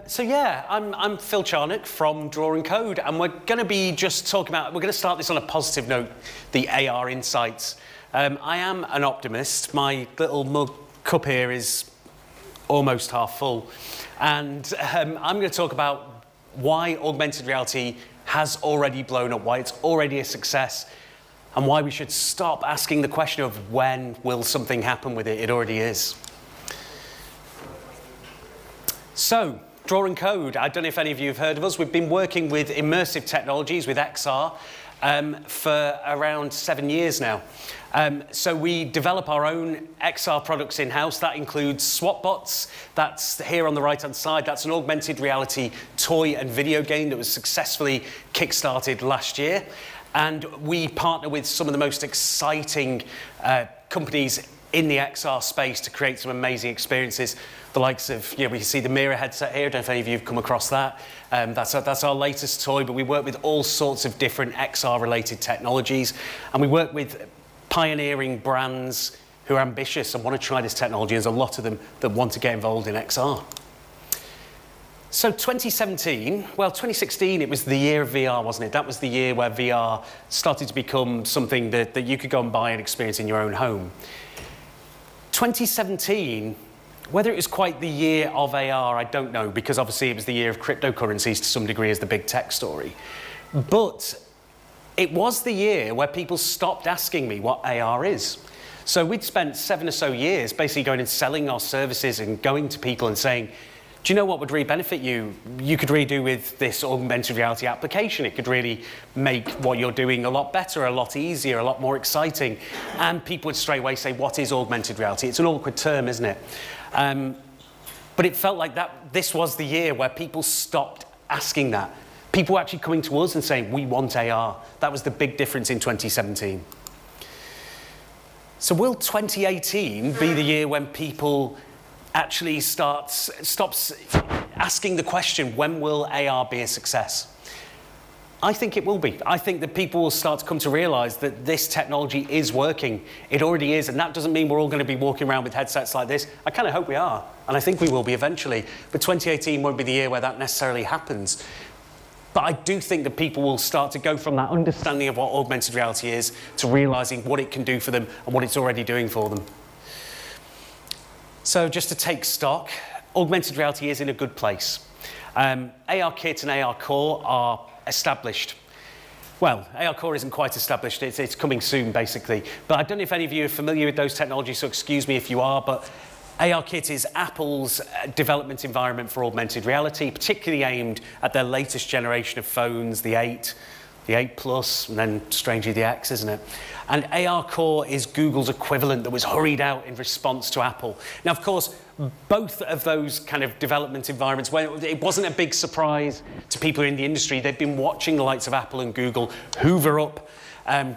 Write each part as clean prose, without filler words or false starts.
So yeah, I'm Phil Charnock from Draw and Code, and we're going to be just talking about, we're going to start this on a positive note, the AR insights. I am an optimist. My little mug cup here is almost half full, and I'm going to talk about why augmented reality has already blown up, why it's already a success, and why we should stop asking the question of when will something happen with it. It already is. So, Draw and Code, I don't know if any of you have heard of us. We've been working with immersive technologies, with XR, for around 7 years now. So we develop our own XR products in-house. That includes SwapBots. That's here on the right-hand side. That's an augmented reality toy and video game that was successfully kickstarted last year. And we partner with some of the most exciting companies in the XR space to create some amazing experiences. The likes of, we can see the Mira headset here. I don't know if any of you have come across that. That's our latest toy, but we work with all sorts of different XR-related technologies. And we work with pioneering brands who are ambitious and want to try this technology. There's a lot of them that want to get involved in XR. So 2017, well, 2016, it was the year of VR, wasn't it? That was the year where VR started to become something that you could go and buy and experience in your own home. 2017, whether it was quite the year of AR, I don't know, because obviously it was the year of cryptocurrencies to some degree as the big tech story. But it was the year where people stopped asking me what AR is. So we'd spent 7 or so years basically going and selling our services and going to people and saying, do you know what would really benefit you? You could really do with this augmented reality application. It could really make what you're doing a lot better, a lot easier, a lot more exciting. And people would straight away say, what is augmented reality? It's an awkward term, isn't it? But it felt like this was the year where people stopped asking that. People were actually coming to us and saying, we want AR. That was the big difference in 2017. So will 2018 be the year when people actually stops asking the question, when will AR be a success? I think it will be. I think that people will start to come to realize that this technology is working. It already is, and that doesn't mean we're all going to be walking around with headsets like this. I kind of hope we are, and I think we will be eventually. But 2018 won't be the year where that necessarily happens. But I do think that people will start to go from that understanding of what augmented reality is to realizing what it can do for them and what it's already doing for them. So just to take stock, augmented reality is in a good place. ARKit and ARCore are established. Well, ARCore isn't quite established, it's coming soon basically. But I don't know if any of you are familiar with those technologies, so excuse me if you are, but ARKit is Apple's development environment for augmented reality, particularly aimed at their latest generation of phones, the 8, the 8 Plus, and then strangely the X, isn't it? And ARCore is Google's equivalent that was hurried out in response to Apple. Now, of course, both of those kind of development environments, it wasn't a big surprise to people in the industry. They've been watching the likes of Apple and Google hoover up,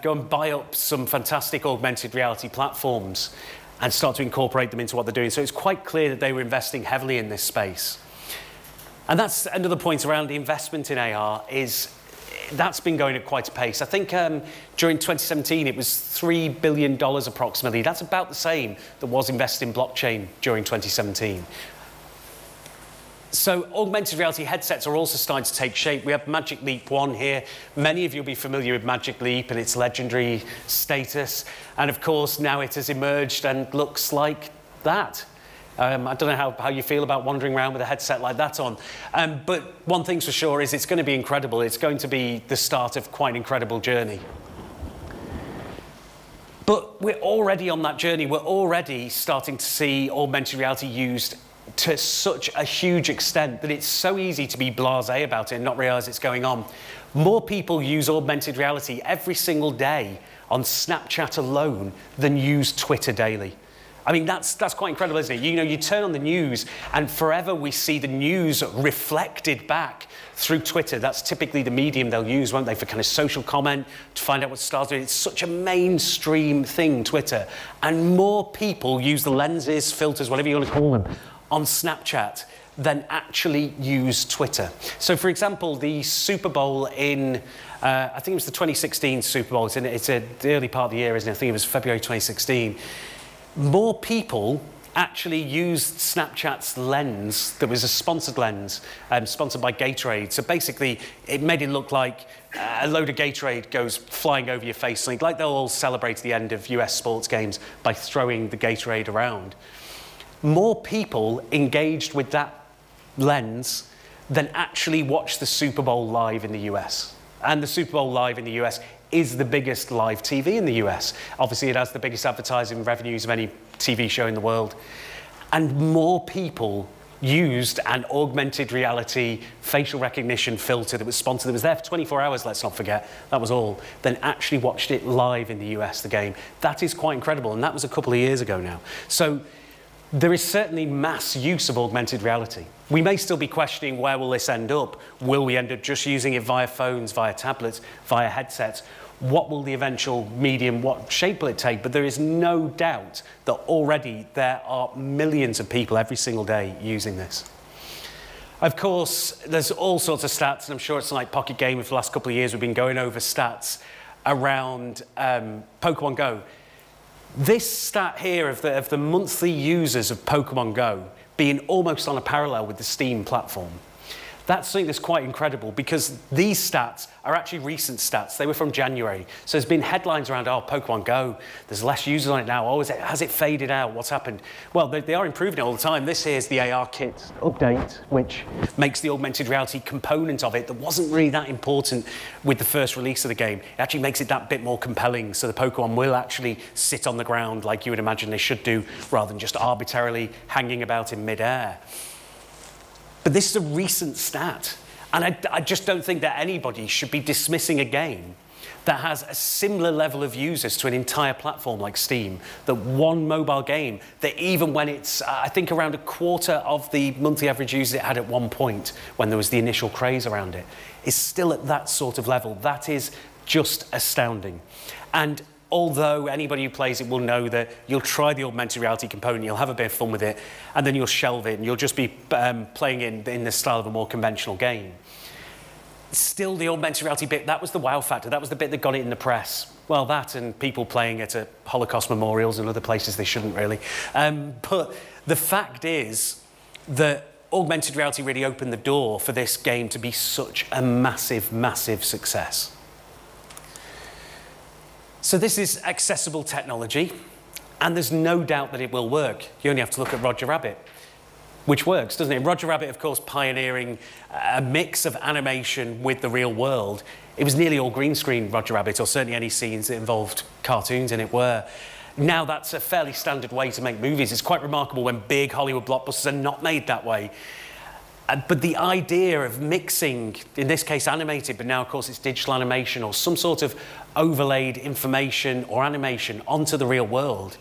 go and buy up some fantastic augmented reality platforms and start to incorporate them into what they're doing. So it's quite clear that they were investing heavily in this space. And that's another point around the investment in AR is that's been going at quite a pace. I think during 2017 it was $3 billion approximately. That's about the same that was invested in blockchain during 2017. So augmented reality headsets are also starting to take shape. We have Magic Leap 1 here. Many of you will be familiar with Magic Leap and its legendary status. And of course now it has emerged and looks like that. I don't know how you feel about wandering around with a headset like that on. But one thing's for sure is it's going to be incredible. It's going to be the start of quite an incredible journey. But we're already on that journey. We're already starting to see augmented reality used to such a huge extent that it's so easy to be blasé about it and not realize it's going on. More people use augmented reality every single day on Snapchat alone than use Twitter daily. I mean, that's quite incredible, isn't it? You turn on the news and forever we see the news reflected back through Twitter. That's typically the medium they'll use, won't they, for kind of social comment, to find out what stars are doing. It's such a mainstream thing, Twitter. And more people use the lenses, filters, whatever you want to call them, on Snapchat than actually use Twitter. So, for example, the Super Bowl in, I think it was the 2016 Super Bowl. It's the early part of the year, isn't it? I think it was February 2016. More people actually used Snapchat's lens that was a sponsored lens, sponsored by Gatorade. So basically, it made it look like a load of Gatorade goes flying over your face, like they'll all celebrate the end of US sports games by throwing the Gatorade around. More people engaged with that lens than actually watched the Super Bowl live in the US. And the Super Bowl live in the US is the biggest live TV in the US. Obviously, it has the biggest advertising revenues of any TV show in the world. And more people used an augmented reality facial recognition filter that was sponsored, that was there for 24 hours, let's not forget, that was all, than actually watched it live in the US, the game. That is quite incredible, and that was a couple of years ago now. So there is certainly mass use of augmented reality. We may still be questioning, where will this end up? Will we end up just using it via phones, via tablets, via headsets? What will the eventual medium, what shape will it take? But there is no doubt that already there are millions of people every single day using this. Of course, there's all sorts of stats, and I'm sure it's like Pocket Gamer for the last couple of years. We've been going over stats around Pokemon Go. This stat here of the monthly users of Pokemon Go being almost on a parallel with the Steam platform. That's something that's quite incredible, because these stats are actually recent stats. They were from January. So there's been headlines around, oh, Pokemon Go, there's less users on it now. Oh, has it faded out? What's happened? Well, they are improving it all the time. This here is the ARKit update, which makes the augmented reality component of it that wasn't really that important with the first release of the game. It actually makes it that bit more compelling, so the Pokemon will actually sit on the ground like you would imagine they should do, rather than just arbitrarily hanging about in midair. But this is a recent stat, and I just don't think that anybody should be dismissing a game that has a similar level of users to an entire platform like Steam, that one mobile game, that even when it's, I think around a quarter of the monthly average users it had at one point, when there was the initial craze around it, is still at that sort of level. That is just astounding. And although anybody who plays it will know that you'll try the augmented reality component, you'll have a bit of fun with it, and then you'll shelve it, and you'll just be playing in the style of a more conventional game. Still, the augmented reality bit, that was the wow factor. That was the bit that got it in the press. Well, that and people playing it at Holocaust memorials and other places they shouldn't really. But the fact is that augmented reality really opened the door for this game to be such a massive, massive success. So this is accessible technology, and there's no doubt that it will work. You only have to look at Roger Rabbit, which works, doesn't it? Roger Rabbit, of course, pioneering a mix of animation with the real world. It was nearly all green screen, Roger Rabbit, or certainly any scenes that involved cartoons in it were. Now that's a fairly standard way to make movies. It's quite remarkable when big Hollywood blockbusters are not made that way. But the idea of mixing, in this case animated, but now of course it's digital animation or some sort of overlaid information or animation onto the real world,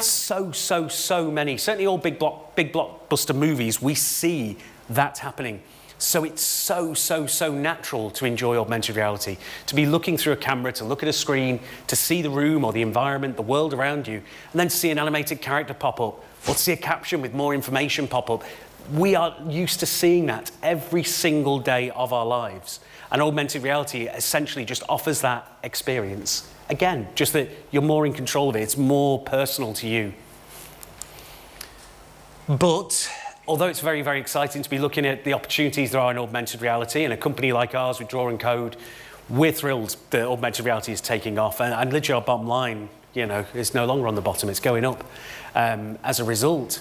so many, certainly all big blockbuster movies, we see that happening. So it's so natural to enjoy augmented reality, to be looking through a camera, to look at a screen, to see the room or the environment, the world around you, and then to see an animated character pop up, or to see a caption with more information pop up. We are used to seeing that every single day of our lives. And augmented reality essentially just offers that experience. Again, just that you're more in control of it. It's more personal to you. But although it's very, very exciting to be looking at the opportunities there are in augmented reality, and a company like ours with Draw and Code, we're thrilled that augmented reality is taking off. And literally our bottom line, you know, is no longer on the bottom. It's going up as a result.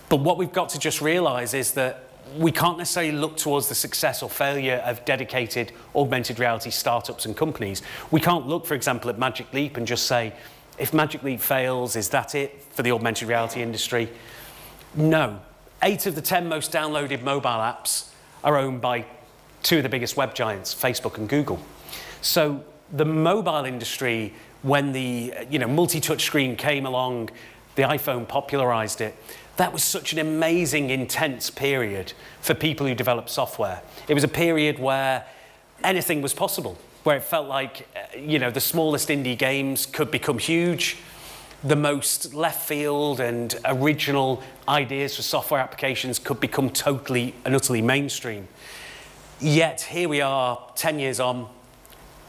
But what we've got to just realise is that we can't necessarily look towards the success or failure of dedicated augmented reality startups and companies. We can't look, for example, at Magic Leap and just say, if Magic Leap fails, is that it for the augmented reality industry? No. 8 of the 10 most downloaded mobile apps are owned by 2 of the biggest web giants, Facebook and Google. So the mobile industry, when the multi-touch screen came along, the iPhone popularised it. That was such an amazing, intense period for people who develop software. It was a period where anything was possible, where it felt like, the smallest indie games could become huge, the most left field and original ideas for software applications could become totally and utterly mainstream. Yet here we are 10 years on,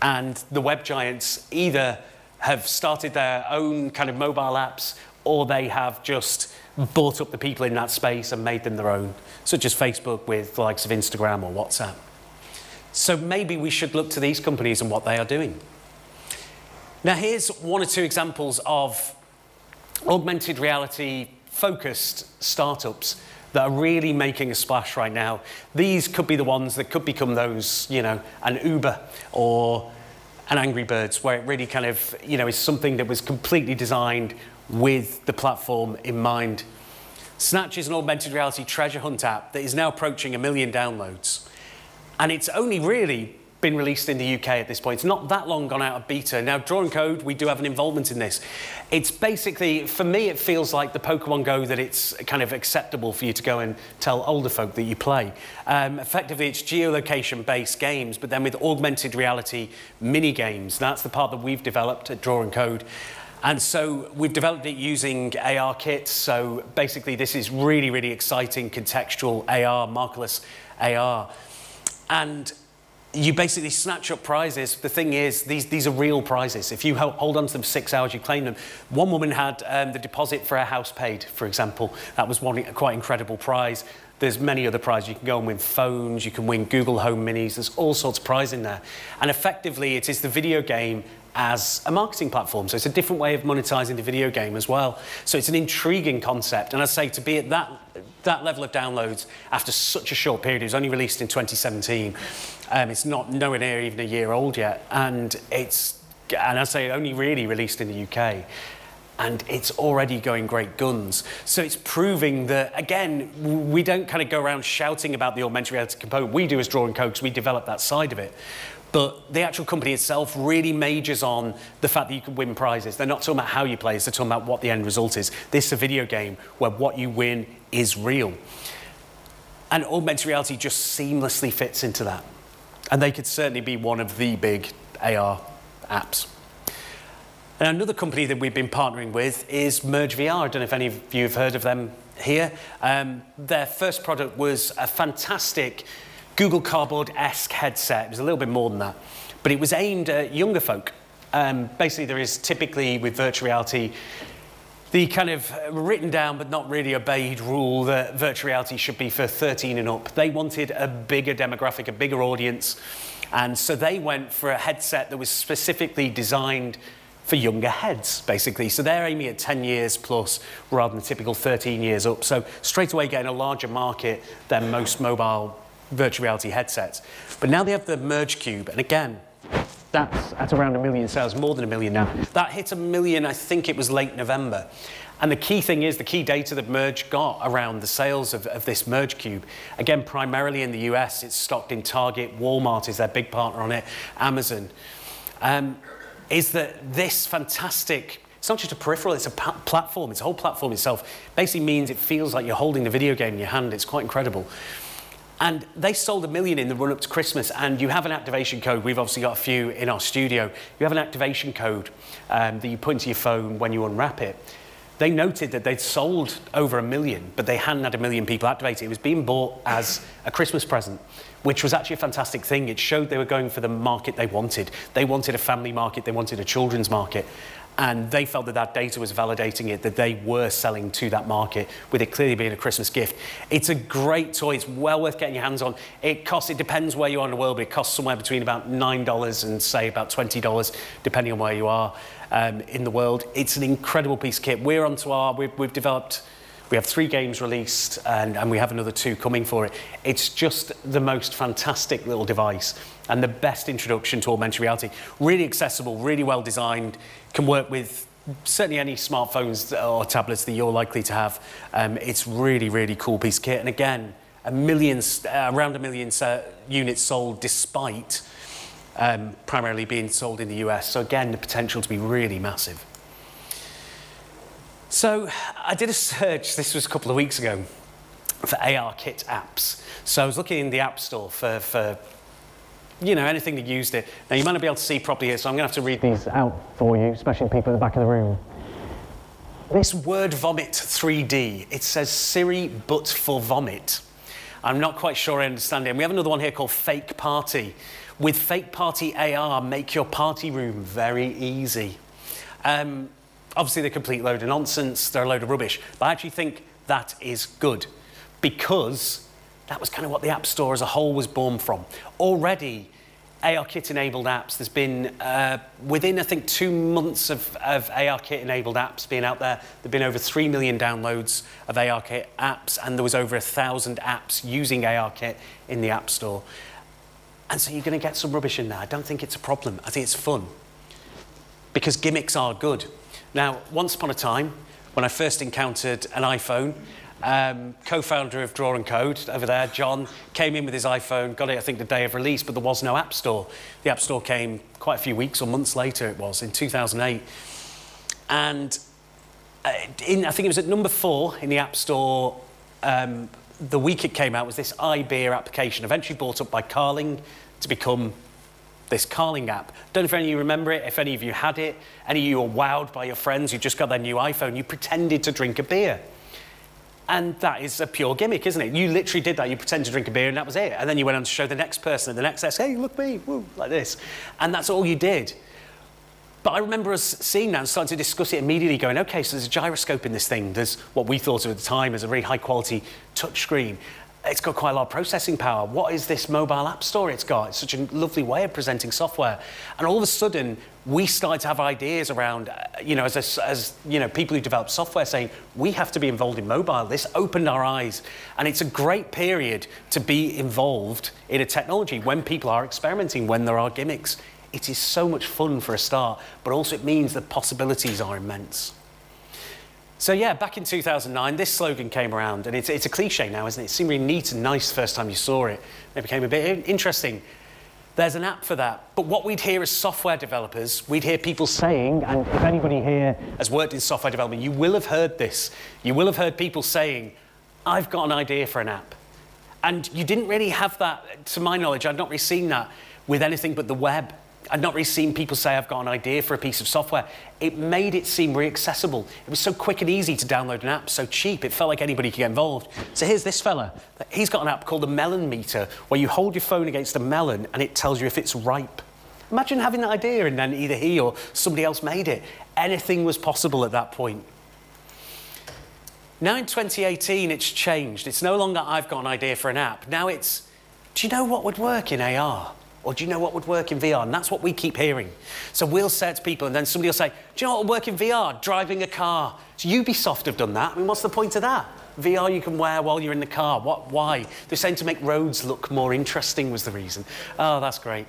and the web giants either have started their own kind of mobile apps, or they have just bought up the people in that space and made them their own, such as Facebook with the likes of Instagram or WhatsApp. So maybe we should look to these companies and what they are doing. Now here's one or two examples of augmented reality focused startups that are really making a splash right now. These could be the ones that could become those, you know, an Uber or an Angry Birds, where it really kind of, you know, is something that was completely designed with the platform in mind. Snatch is an augmented reality treasure hunt app that is now approaching 1 million downloads. And it's only really been released in the UK at this point. It's not that long gone out of beta. Now, Draw & Code, we do have an involvement in this. It's basically, for me, it feels like the Pokemon Go, that it's kind of acceptable for you to go and tell older folk that you play. Effectively, it's geolocation-based games, but then with augmented reality mini-games. That's the part that we've developed at Draw & Code. And so we've developed it using ARKit. So basically, this is really, really exciting contextual AR, markerless AR. And you basically snatch up prizes. The thing is, these are real prizes. If you hold on to them 6 hours, you claim them. One woman had the deposit for her house paid, for example. That was one quite incredible prize. There's many other prizes. You can go and win phones, you can win Google Home Minis. There's all sorts of prizes in there. And effectively, it is the video game as a marketing platform. So it's a different way of monetizing the video game as well. So it's an intriguing concept. And I say, to be at that level of downloads after such a short period, it was only released in 2017. It's not nowhere near even a year old yet. And I say only really released in the UK. And it's already going great guns. So it's proving that, again, we don't kind of go around shouting about the augmented reality component. We do as Draw & Code, because we develop that side of it. But the actual company itself really majors on the fact that you can win prizes. They're not talking about how you play, they're talking about what the end result is. This is a video game where what you win is real. And augmented reality just seamlessly fits into that. And they could certainly be one of the big AR apps. And another company that we've been partnering with is Merge VR. I don't know if any of you have heard of them here. Their first product was a fantastic Google Cardboard-esque headset. It was a little bit more than that, but it was aimed at younger folk. Basically, there is typically with virtual reality the kind of written down but not really obeyed rule that virtual reality should be for 13 and up. They wanted a bigger demographic, a bigger audience, and so they went for a headset that was specifically designed for younger heads, basically. So they're aiming at 10 years plus rather than typical 13 years up. So straight away getting a larger market than most mobile virtual reality headsets. But now they have the Merge Cube, and again, that's at around 1 million sales, more than 1 million now. That hit 1 million, I think it was late November. And the key thing is, the key data that Merge got around the sales of this Merge Cube, again, primarily in the US, it's stocked in Target, Walmart is their big partner on it, Amazon, is that this fantastic, it's not just a peripheral, it's a platform, it's a whole platform itself. Basically means it feels like you're holding the video game in your hand. It's quite incredible. And they sold 1 million in the run-up to Christmas, and you have an activation code. We've obviously got a few in our studio. You have an activation code that you put into your phone when you unwrap it. They noted that they'd sold over 1 million, but they hadn't had 1 million people activate it. It was being bought as a Christmas present, which was actually a fantastic thing. It showed they were going for the market they wanted. They wanted a family market, they wanted a children's market. And they felt that that data was validating it, that they were selling to that market, with it clearly being a Christmas gift. It's a great toy. It's well worth getting your hands on. It depends where you are in the world, but it costs somewhere between about $9 and say about $20, depending on where you are in the world. It's an incredible piece of kit. We're onto we've developed, we have 3 games released, and we have another 2 coming for it. It's just the most fantastic little device and the best introduction to augmented reality. Really accessible, really well designed, can work with certainly any smartphones or tablets that you're likely to have. It's really, really cool piece of kit. And again, around 1 million units sold, despite primarily being sold in the US. So again, the potential to be really massive. So I did a search, this was a couple of weeks ago, for ARKit Apps. So I was looking in the App Store for you know, anything that used it. Now, you might not be able to see properly here, so I'm going to have to read these out for you, especially people at the back of the room. This word vomit 3D, it says Siri but for vomit. I'm not quite sure I understand it. And we have another one here called Fake Party. With Fake Party AR, make your party room very easy. Obviously, they're a complete load of nonsense. They're a load of rubbish. But I actually think that is good because that was kind of what the App Store as a whole was born from. Already, ARKit-enabled apps, there's been, within, I think, 2 months of ARKit-enabled apps being out there, there have been over 3 million downloads of ARKit apps, and there was over 1,000 apps using ARKit in the App Store. And so you're going to get some rubbish in there. I don't think it's a problem. I think it's fun. Because gimmicks are good. Now, once upon a time, when I first encountered an iPhone, co-founder of Draw and Code over there, John, came in with his iPhone, got it, I think, the day of release, but there was no App Store. The App Store came quite a few weeks or months later, it was, in 2008. And I think it was at number 4 in the App Store, the week it came out, was this iBeer application, eventually bought up by Carling to become this Carling app. Don't know if any of you remember it, if any of you had it, any of you were wowed by your friends who just got their new iPhone, you pretended to drink a beer. And that is a pure gimmick, isn't it? You literally did that. You pretended to drink a beer and that was it. And then you went on to show the next person and the next desk, hey, look me, woo, like this. And that's all you did. But I remember us seeing that and starting to discuss it immediately, going, okay, so there's a gyroscope in this thing. There's what we thought of at the time as a really high quality touchscreen. It's got quite a lot of processing power. What is this mobile app store it's got? It's such a lovely way of presenting software. And all of a sudden, we started to have ideas around, as people who develop software saying, we have to be involved in mobile. This opened our eyes. And it's a great period to be involved in a technology when people are experimenting, when there are gimmicks. It is so much fun for a start, but also it means the possibilities are immense. So yeah, back in 2009, this slogan came around, and it's a cliche now, isn't it? It seemed really neat and nice the first time you saw it. It became a bit interesting. There's an app for that. But what we'd hear as software developers, we'd hear people saying, and if anybody here has worked in software development, you will have heard this. You will have heard people saying, I've got an idea for an app. And you didn't really have that, to my knowledge, I'd not really seen that with anything but the web. I'd not really seen people say, I've got an idea for a piece of software. It made it seem really accessible. It was so quick and easy to download an app, so cheap, it felt like anybody could get involved. So here's this fella. He's got an app called the Melon Meter, where you hold your phone against a melon and it tells you if it's ripe. Imagine having that idea and then either he or somebody else made it. Anything was possible at that point. Now in 2018, it's changed. It's no longer, I've got an idea for an app. Now it's, do you know what would work in AR? Or do you know what would work in VR? And that's what we keep hearing. So we'll say it to people, and then somebody will say, do you know what would work in VR? Driving a car. So Ubisoft have done that. I mean, what's the point of that? VR you can wear while you're in the car. What? Why? They're saying to make roads look more interesting was the reason. Oh, that's great.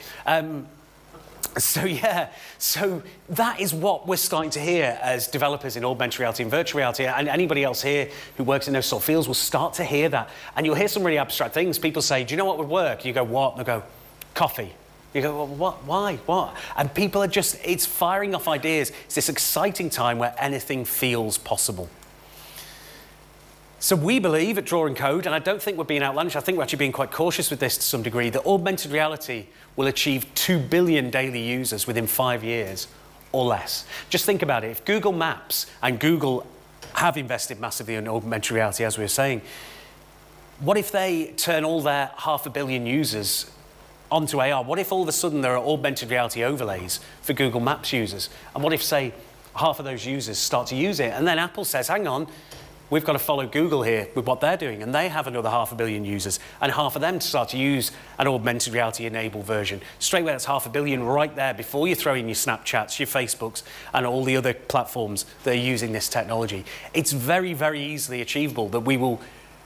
So yeah, so that is what we're starting to hear as developers in augmented reality and virtual reality, and anybody else here who works in those sort of fields will start to hear that. And you'll hear some really abstract things. People say, do you know what would work? You go, what? And they'll go, coffee. You go, well, what? Why? What? And people are just, it's firing off ideas. It's this exciting time where anything feels possible. So we believe at Draw and Code, and I don't think we're being outlandish, I think we're actually being quite cautious with this to some degree, that augmented reality will achieve 2 billion daily users within 5 years or less. Just think about it. If Google Maps and Google have invested massively in augmented reality, as we were saying, what if they turn all their 500 million users onto AR? What if all of a sudden there are augmented reality overlays for Google Maps users? And what if, say, half of those users start to use it? And then Apple says, hang on, we've got to follow Google here with what they're doing. And they have another 500 million users. And half of them start to use an augmented reality enabled version. Straight away, that's 500 million right there before you throw in your Snapchats, your Facebooks, and all the other platforms that are using this technology. It's very, very easily achievable that we will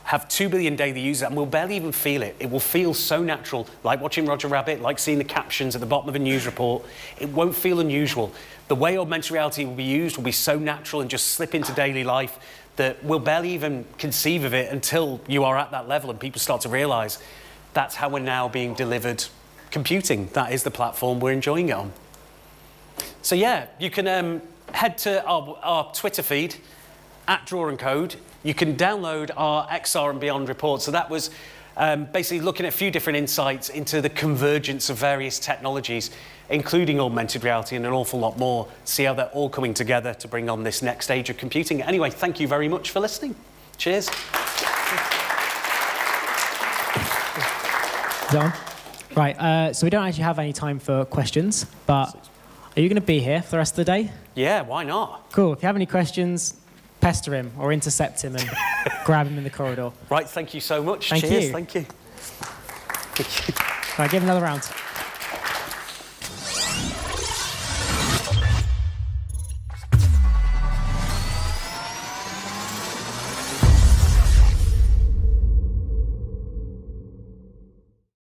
have 2 billion daily users, and we'll barely even feel it. It will feel so natural, like watching Roger Rabbit, like seeing the captions at the bottom of a news report. It won't feel unusual. The way augmented reality will be used will be so natural and just slip into daily life that we'll barely even conceive of it until you are at that level and people start to realise that's how we're now being delivered computing. That is the platform we're enjoying it on. So yeah, you can head to our Twitter feed, @Draw&Code. You can download our XR and Beyond report. So that was basically looking at a few different insights into the convergence of various technologies, including augmented reality and an awful lot more, see how they're all coming together to bring on this next age of computing. Anyway, thank you very much for listening. Cheers. Right, so we don't actually have any time for questions, but Are you going to be here for the rest of the day? Yeah, why not? Cool. If you have any questions, pester him or intercept him and grab him in the corridor. Right, thank you so much. Thank Cheers, you. thank you. Right, give him another round.